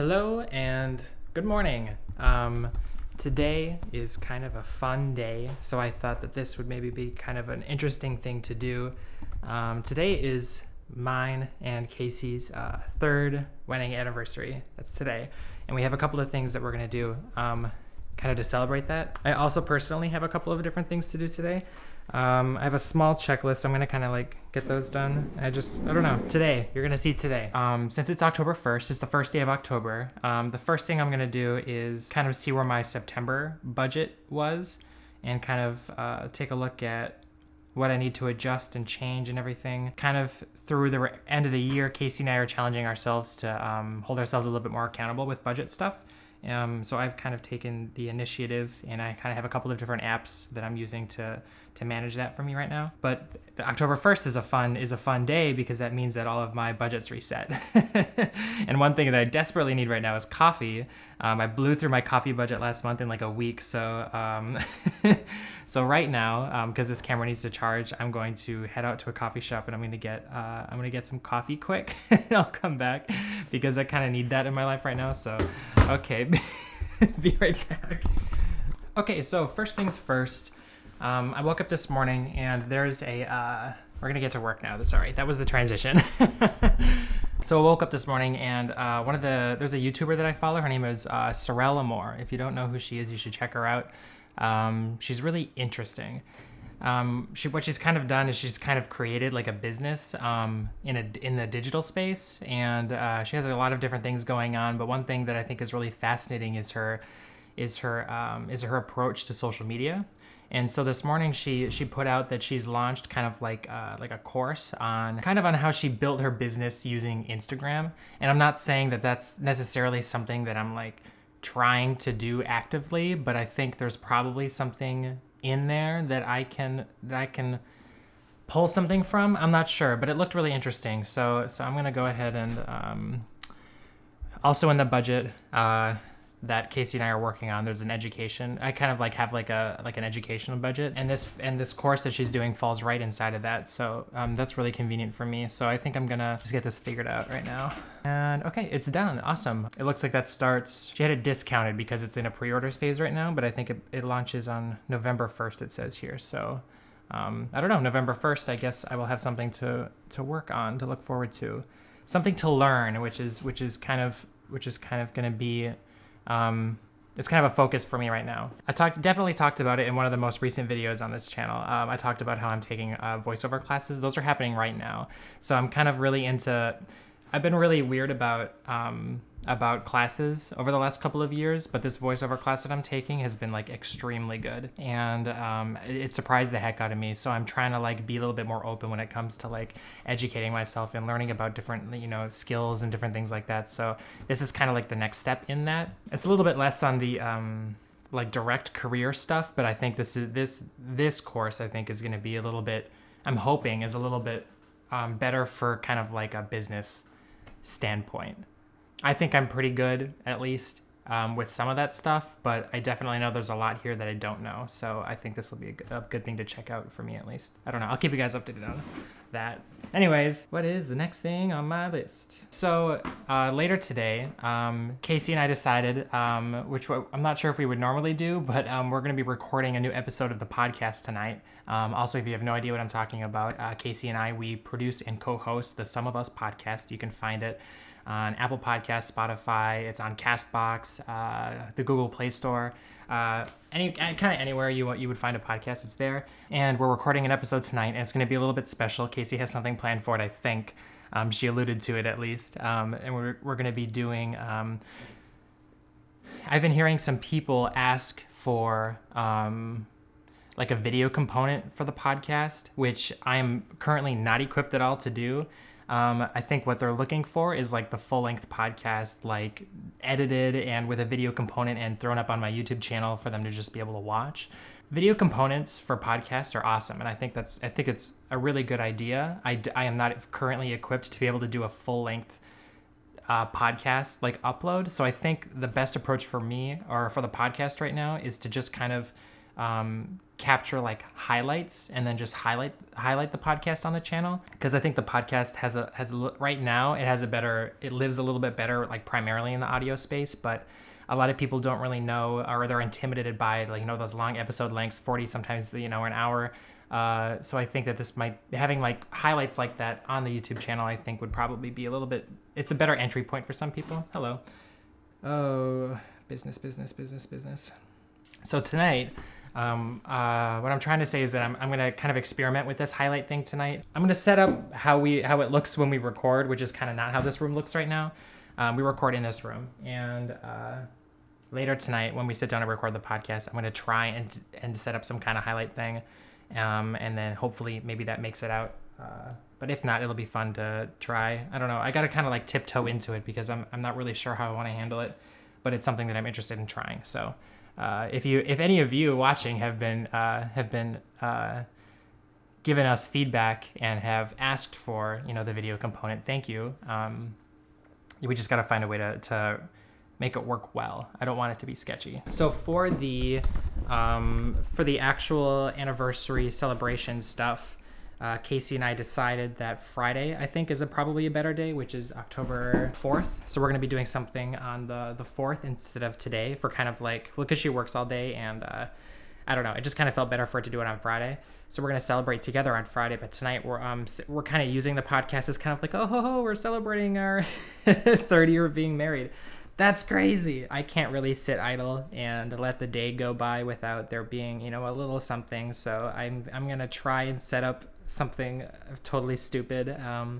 Hello and good morning. Today is kind of a fun day, so I thought that this would maybe be kind of an interesting thing to do. Today is mine and Casey's third wedding anniversary. That's today. And we have a couple of things that we're going to do kind of to celebrate that. I also personally have a couple of different things to do today. I have a small checklist, so I'm gonna kind of like get those done. I don't know. Today, you're gonna see today. Since it's October 1st, it's the first day of October. The first thing I'm gonna do is kind of see where my September budget was and kind of take a look at what I need to adjust and change and everything. Kind of through the end of the year, Casey and I are challenging ourselves to hold ourselves a little bit more accountable with budget stuff. So I've kind of taken the initiative, and I kind of have a couple of different apps that I'm using to manage that for me right now. But the October 1st is a fun day because that means that all of my budget's reset. And one thing that I desperately need right now is coffee. I blew through my coffee budget last month in like a week. So so right now, because this camera needs to charge, I'm going to head out to a coffee shop and I'm gonna get some coffee quick. And I'll come back because I kind of need that in my life right now. So okay, be right back. Okay, so first things first. I woke up this morning and there's we're gonna get to work now. Sorry, that was the transition. So I woke up this morning and there's a YouTuber that I follow. Her name is Sorel Amore. If you don't know who she is, you should check her out. She's really interesting. What she's kind of done is she's kind of created like a business in the digital space, and she has a lot of different things going on. But one thing that I think is really fascinating is her approach to social media. And so this morning she put out that she's launched kind of like a course on how she built her business using Instagram. And I'm not saying that that's necessarily something that I'm like trying to do actively, but I think there's probably something in there that I can pull something from. I'm not sure, but it looked really interesting. So I'm gonna go ahead and also in the budget that Casey and I are working on, there's an education. I kind of like have like an educational budget, and this course that she's doing falls right inside of that. So that's really convenient for me. So I think I'm gonna just get this figured out right now. And okay, it's done. Awesome. It looks like that starts. She had it discounted because it's in a pre-orders phase right now, but I think it launches on November 1st. It says here. So I don't know. November 1st. I guess I will have something to work on, to look forward to, something to learn, which is kind of going to be. It's kind of a focus for me right now. I definitely talked about it in one of the most recent videos on this channel. I talked about how I'm taking voiceover classes. Those are happening right now. So I'm kind of really I've been really weird about classes over the last couple of years, but this voiceover class that I'm taking has been like extremely good, and it surprised the heck out of me. So I'm trying to like be a little bit more open when it comes to like educating myself and learning about different skills and different things like that. So this is kind of like the next step in that. It's a little bit less on the like direct career stuff, but I think this course I think is going to be a little bit, I'm hoping is a little bit better for kind of like a business standpoint. I think I'm pretty good, at least, with some of that stuff, but I definitely know there's a lot here that I don't know. So I think this will be a good thing to check out for me, at least. I don't know. I'll keep you guys updated on that. Anyways, what is the next thing on my list? So later today, Casey and I decided, which I'm not sure if we would normally do, but we're going to be recording a new episode of the podcast tonight. Also, if you have no idea what I'm talking about, Casey and I, we produce and co-host the Some of Us podcast. You can find it on Apple Podcasts, Spotify. It's on Castbox, the Google Play Store, anywhere you would find a podcast, it's there. And we're recording an episode tonight, and it's going to be a little bit special. Casey has something planned for it, I think. She alluded to it at least. And we're going to be doing. I've been hearing some people ask for like a video component for the podcast, which I am currently not equipped at all to do. I think what they're looking for is like the full-length podcast, like edited and with a video component and thrown up on my YouTube channel for them to just be able to watch. Video components for podcasts are awesome, and I think it's a really good idea. I am not currently equipped to be able to do a full-length podcast like upload, so I think the best approach for me or for the podcast right now is to just kind of capture like highlights and then just highlight the podcast on the channel, because I think the podcast right now it lives a little bit better like primarily in the audio space, but a lot of people don't really know, or they're intimidated by like, those long episode lengths, 40, sometimes, an hour. So I think that having like highlights like that on the YouTube channel, I think would probably be it's a better entry point for some people. Hello. Oh, business. So tonight, what I'm trying to say is that I'm going to kind of experiment with this highlight thing tonight. I'm going to set up how it looks when we record, which is kind of not how this room looks right now. We record in this room, and later tonight when we sit down and record the podcast, I'm going to try and set up some kind of highlight thing, and then hopefully maybe that makes it out. But if not, it'll be fun to try. I don't know. I got to kind of like tiptoe into it because I'm not really sure how I want to handle it, but it's something that I'm interested in trying. So if any of you watching have been given us feedback and have asked for the video component, thank you. We just got to find a way to make it work well. I don't want it to be sketchy. So for the actual anniversary celebration stuff, Casey and I decided that Friday, I think, is probably a better day, which is October 4th. So we're going to be doing something on the 4th instead of today, for kind of like, because she works all day, and I don't know, it just kind of felt better for her to do it on Friday. So we're going to celebrate together on Friday, but tonight we're kind of using the podcast as kind of like, oh, we're celebrating our 3rd year of being married. That's crazy. I can't really sit idle and let the day go by without there being, a little something. So I'm going to try and set up something totally stupid,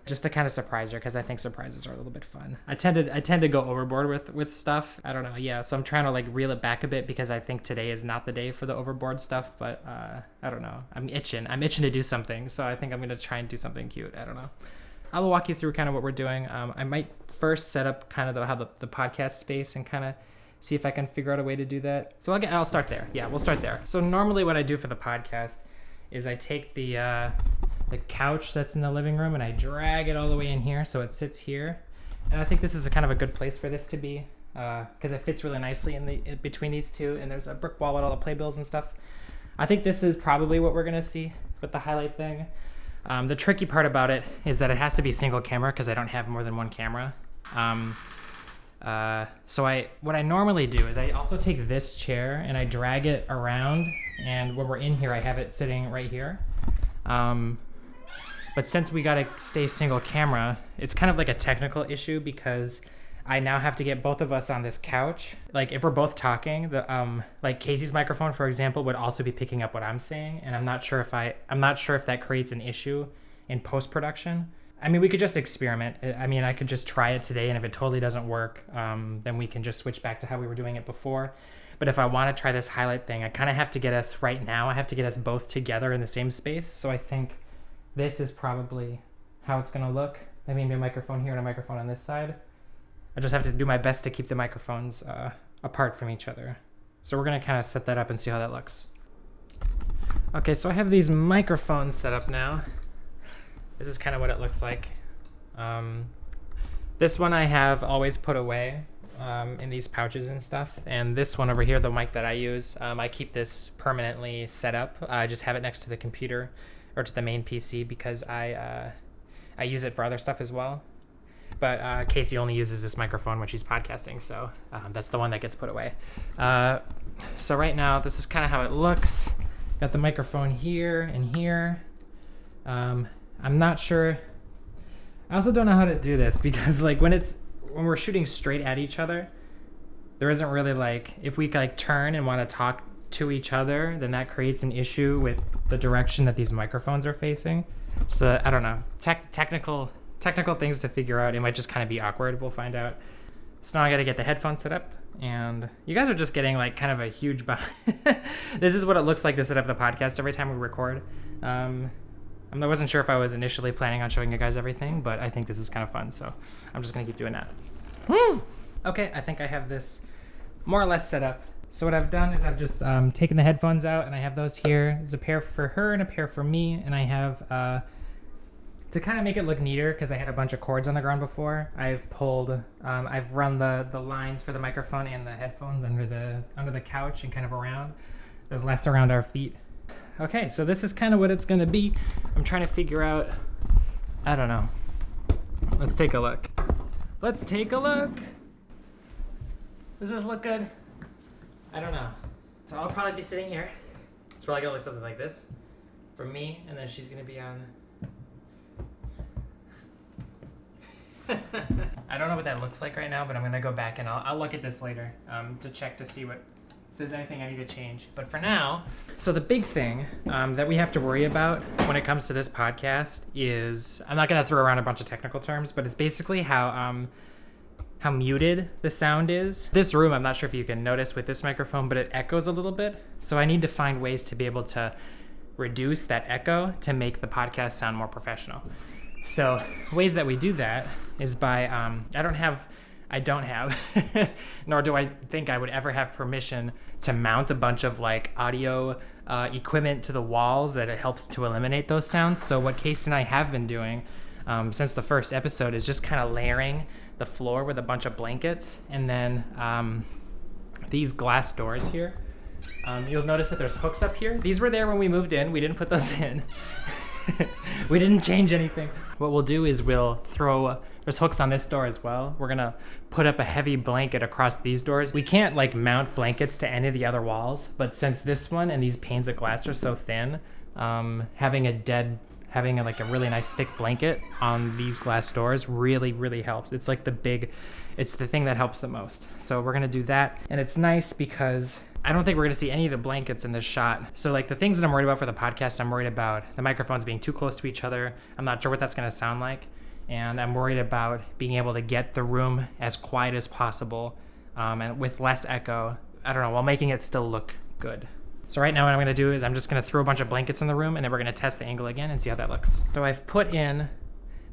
just to kind of surprise her, because I think surprises are a little bit fun. I tend to go overboard with stuff. I don't know. Yeah, so I'm trying to like reel it back a bit, because I think today is not the day for the overboard stuff, but I don't know. I'm itching to do something, so I think I'm gonna try and do something cute. I don't know. I'll walk you through kind of what we're doing. I might first set up kind of how the podcast space, and kind of see if I can figure out a way to do that. So I'll start there. Yeah, we'll start there. So normally what I do for the podcast is I take the couch that's in the living room and I drag it all the way in here so it sits here. And I think this is a kind of a good place for this to be, because it fits really nicely in between these two, and there's a brick wall with all the playbills and stuff. I think this is probably what we're gonna see with the highlight thing. The tricky part about it is that it has to be single camera, because I don't have more than one camera. So what I normally do is I also take this chair and I drag it around, and when we're in here I have it sitting right here. But since we gotta stay single camera, it's kind of like a technical issue, because I now have to get both of us on this couch. Like if we're both talking, like Casey's microphone, for example, would also be picking up what I'm saying, and I'm not sure if that creates an issue in post-production. I mean, we could just experiment. I mean, I could just try it today, and if it totally doesn't work, then we can just switch back to how we were doing it before. But if I want to try this highlight thing, I kind of have to get us both together in the same space. So I think this is probably how it's going to look. I mean, a microphone here and a microphone on this side. I just have to do my best to keep the microphones apart from each other. So we're going to kind of set that up and see how that looks. Okay, so I have these microphones set up now. This is kind of what it looks like. This one I have always put away in these pouches and stuff. And this one over here, the mic that I use, I keep this permanently set up. I just have it next to the computer, or to the main PC, because I use it for other stuff as well. But Casey only uses this microphone when she's podcasting, so that's the one that gets put away. So right now, this is kind of how it looks. Got the microphone here and here. I'm not sure. I also don't know how to do this, because like when we're shooting straight at each other, there isn't really like, if we like turn and want to talk to each other, then that creates an issue with the direction that these microphones are facing. So I don't know, technical things to figure out. It might just kind of be awkward. We'll find out. So now I got to get the headphones set up, and you guys are just getting like kind of a huge this is what it looks like to set up the podcast every time we record. I wasn't sure if I was initially planning on showing you guys everything, but I think this is kind of fun, so I'm just gonna keep doing that. Woo! Okay, I think I have this more or less set up. So what I've done is I've just taken the headphones out, and I have those here. There's a pair for her and a pair for me, and I have, to kind of make it look neater, because I had a bunch of cords on the ground before, I've run the lines for the microphone and the headphones under the couch and kind of around. There's less around our feet. Okay, so this is kind of what it's gonna be. I'm trying to figure out, I don't know. Let's take a look. Let's take a look. Does this look good? I don't know. So I'll probably be sitting here. It's probably gonna look something like this for me, and then she's gonna be on. I don't know what that looks like right now, but I'm gonna go back and I'll look at this later to check to see if there's anything I need to change. But for now, so the big thing that we have to worry about when it comes to this podcast is, I'm not gonna throw around a bunch of technical terms, but it's basically how muted the sound is. This room, I'm not sure if you can notice with this microphone, but it echoes a little bit. So I need to find ways to be able to reduce that echo to make the podcast sound more professional. So ways that we do that is by, I don't have, nor do I think I would ever have permission to mount a bunch of like audio equipment to the walls that it helps to eliminate those sounds. So what Casey and I have been doing since the first episode is just kind of layering the floor with a bunch of blankets, and then these glass doors here. You'll notice that there's hooks up here. These were there when we moved in. We didn't put those in. We didn't change anything. What we'll do is there's hooks on this door as well. We're gonna put up a heavy blanket across these doors. We can't like mount blankets to any of the other walls, but since this one and these panes of glass are so thin, having a really nice thick blanket on these glass doors really helps. It's like it's the thing that helps the most. So we're gonna do that. And it's nice because I don't think we're gonna see any of the blankets in this shot. So like the things that I'm worried about for the podcast, I'm worried about the microphones being too close to each other. I'm not sure what that's gonna sound like. And I'm worried about being able to get the room as quiet as possible and with less echo, I don't know, while making it still look good. So right now what I'm gonna do is I'm just gonna throw a bunch of blankets in the room, and then we're gonna test the angle again and see how that looks. So I've put in,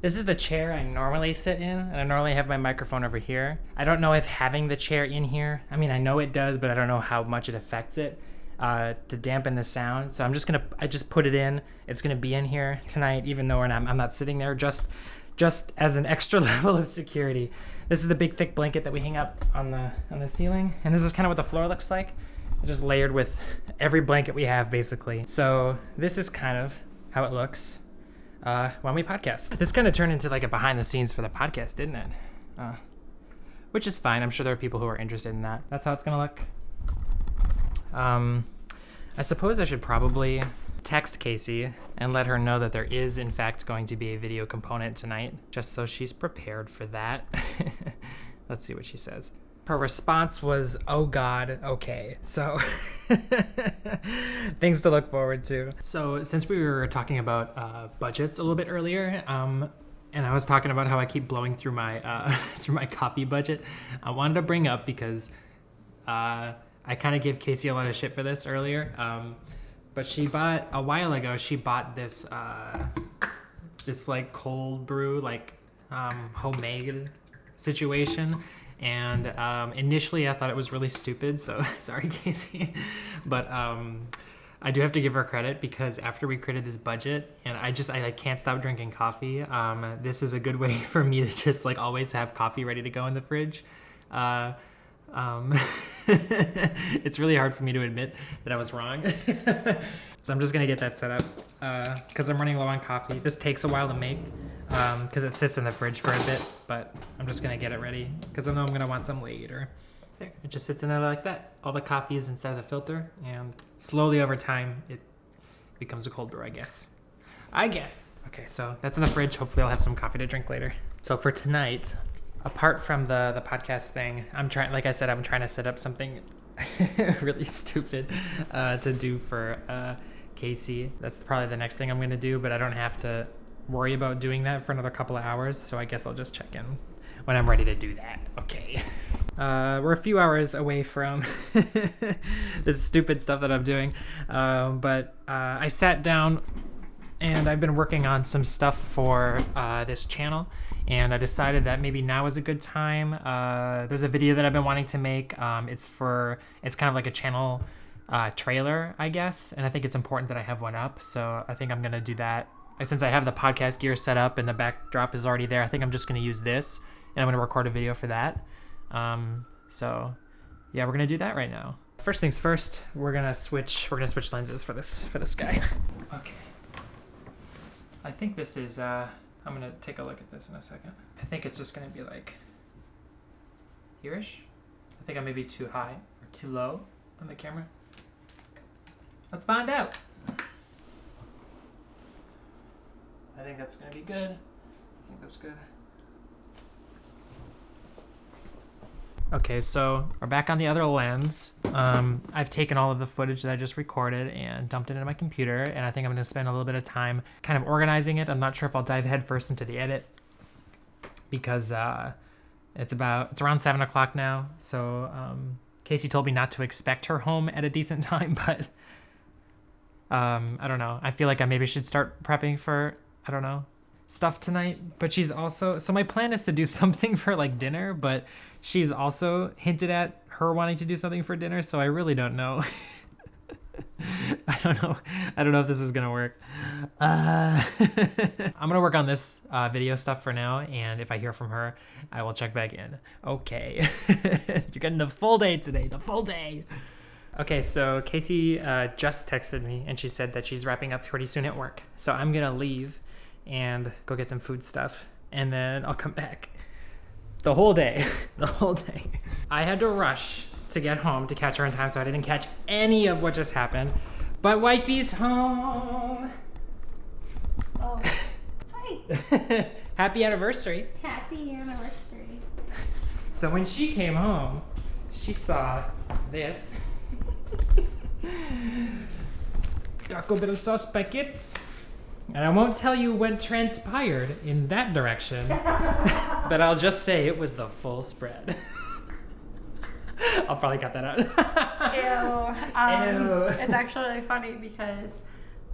this is the chair I normally sit in, and I normally have my microphone over here. I don't know if having the chair in here, I mean, I know it does, but I don't know how much it affects it to dampen the sound. So I just put it in. It's gonna be in here tonight, even though I'm not sitting there, just as an extra level of security. This is the big thick blanket that we hang up on the ceiling, and this is kind of what the floor looks like. Just layered with every blanket we have, basically. So this is kind of how it looks when we podcast. This kind of turned into like a behind the scenes for the podcast, didn't it? Which is fine. I'm sure there are people who are interested in that. That's how it's gonna look. I suppose I should probably text Casey and let her know that there is in fact going to be a video component tonight, just so she's prepared for that. Let's see what she says. Her response was, "Oh God, okay." So things to look forward to. So since we were talking about budgets a little bit earlier, and I was talking about how I keep blowing through my through my coffee budget, I wanted to bring up because I kind of gave Casey a lot of shit for this earlier. But a while ago, she bought this like cold brew, like homemade situation. And initially I thought it was really stupid, so sorry Casey. But I do have to give her credit, because after we created this budget, and I can't stop drinking coffee, this is a good way for me to just like always have coffee ready to go in the fridge. It's really hard for me to admit that I was wrong. So I'm just gonna get that set up because I'm running low on coffee. This takes a while to make because it sits in the fridge for a bit, but I'm just gonna get it ready because I know I'm gonna want some later. There, it just sits in there like that. All the coffee is inside the filter, and slowly over time it becomes a cold brew, I guess. Okay, so that's in the fridge. Hopefully I'll have some coffee to drink later. So for tonight, apart from the podcast thing, I'm trying to set up something really stupid to do for Casey. That's probably the next thing I'm gonna do, but I don't have to worry about doing that for another couple of hours, so I guess I'll just check in when I'm ready to do that. Okay. We're a few hours away from this stupid stuff that I'm doing, but I sat down and I've been working on some stuff for this channel, and I decided that maybe now is a good time. There's a video that I've been wanting to make. It's kind of like a channel trailer, I guess, and I think it's important that I have one up, so I think I'm gonna do that. Since I have the podcast gear set up and the backdrop is already there, I think I'm just gonna use this, and I'm gonna record a video for that. So yeah, we're gonna do that right now. First things first, we're gonna switch lenses for this guy. Okay. I think this is I'm gonna take a look at this in a second. I think it's just gonna be like here-ish. I think I may be too high or too low on the camera. Let's find out. I think that's gonna be good. I think that's good. Okay, so we're back on the other lens. I've taken all of the footage that I just recorded and dumped it into my computer, and I think I'm gonna spend a little bit of time kind of organizing it. I'm not sure if I'll dive headfirst into the edit because it's around 7 o'clock now. So Casey told me not to expect her home at a decent time, but I don't know. I feel like I maybe should start prepping for, I don't know, stuff tonight. But she's also, so my plan is to do something for like dinner, but she's also hinted at her wanting to do something for dinner, so I really don't know. I don't know if this is gonna work. I'm gonna work on this video stuff for now, and if I hear from her, I will check back in. Okay. You're getting the full day today, the full day. Okay, so Casey just texted me, and she said that she's wrapping up pretty soon at work. So I'm gonna leave and go get some food stuff, and then I'll come back. The whole day, the whole day. I had to rush to get home to catch her in time, so I didn't catch any of what just happened. But wifey's home. Oh, hi. Happy anniversary. Happy anniversary. So when she came home, she saw this. Taco Bell sauce packets. And I won't tell you what transpired in that direction, but I'll just say it was the full spread. I'll probably cut that out. Ew. It's actually really funny because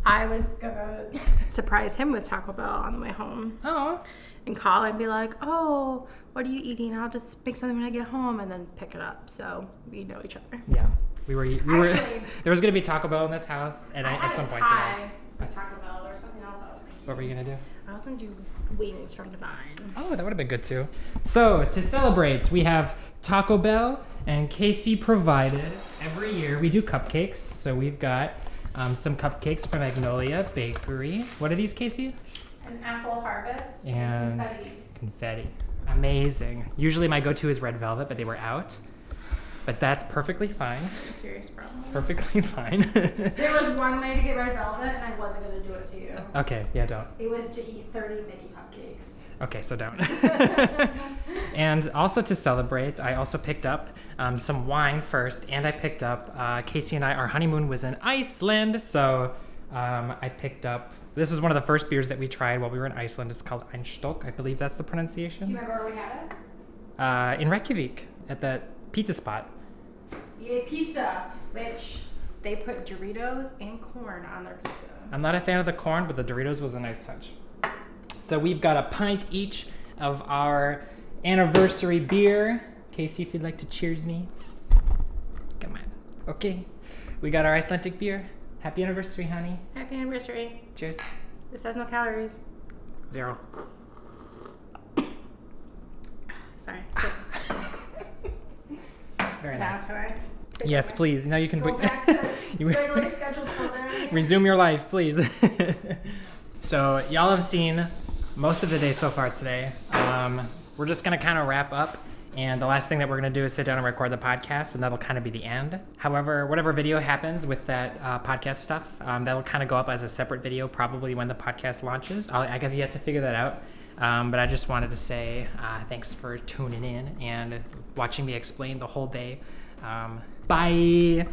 I was gonna surprise him with Taco Bell on the way home. Oh. And call and be like, oh, what are you eating? I'll just make something when I get home and then pick it up. So we know each other. Yeah. We were there was gonna be Taco Bell in this house and at some point today. Taco Bell. There was something else I was thinking. What were you gonna do? I was gonna do wings from Divine. Oh, that would have been good too. So to celebrate, we have Taco Bell, and Casey provided every year we do cupcakes. So we've got some cupcakes from Magnolia Bakery. What are these, Casey? An apple harvest and confetti. Amazing. Usually my go-to is red velvet, but they were out. But that's perfectly fine. That's a serious problem. Perfectly fine. There was one way to get red velvet, and I wasn't going to do it to you. Okay, yeah, don't. It was to eat 30 mini cupcakes. Okay, so don't. And also to celebrate, I also picked up some wine first, and I picked up, Casey and I, our honeymoon was in Iceland, so I picked up, this was one of the first beers that we tried while we were in Iceland. It's called Einstök, I believe that's the pronunciation. Do you remember where we had it? In Reykjavik, at that pizza spot. You ate pizza, which they put Doritos and corn on their pizza. I'm not a fan of the corn, but the Doritos was a nice touch. So we've got a pint each of our anniversary beer. Casey, if you'd like to cheers me. Come on. Okay. We got our Icelandic beer. Happy anniversary, honey. Happy anniversary. Cheers. This has no calories. 0. Sorry. Very nice. Can I Yes, please. Now you can go back to regularly scheduled programming. resume your life, please. So y'all have seen most of the day so far today. We're just gonna kind of wrap up, and the last thing that we're gonna do is sit down and record the podcast, and that'll kind of be the end. However, whatever video happens with that podcast stuff, that'll kind of go up as a separate video probably when the podcast launches. I have yet to figure that out. But I just wanted to say thanks for tuning in and watching me explain the whole day. Bye.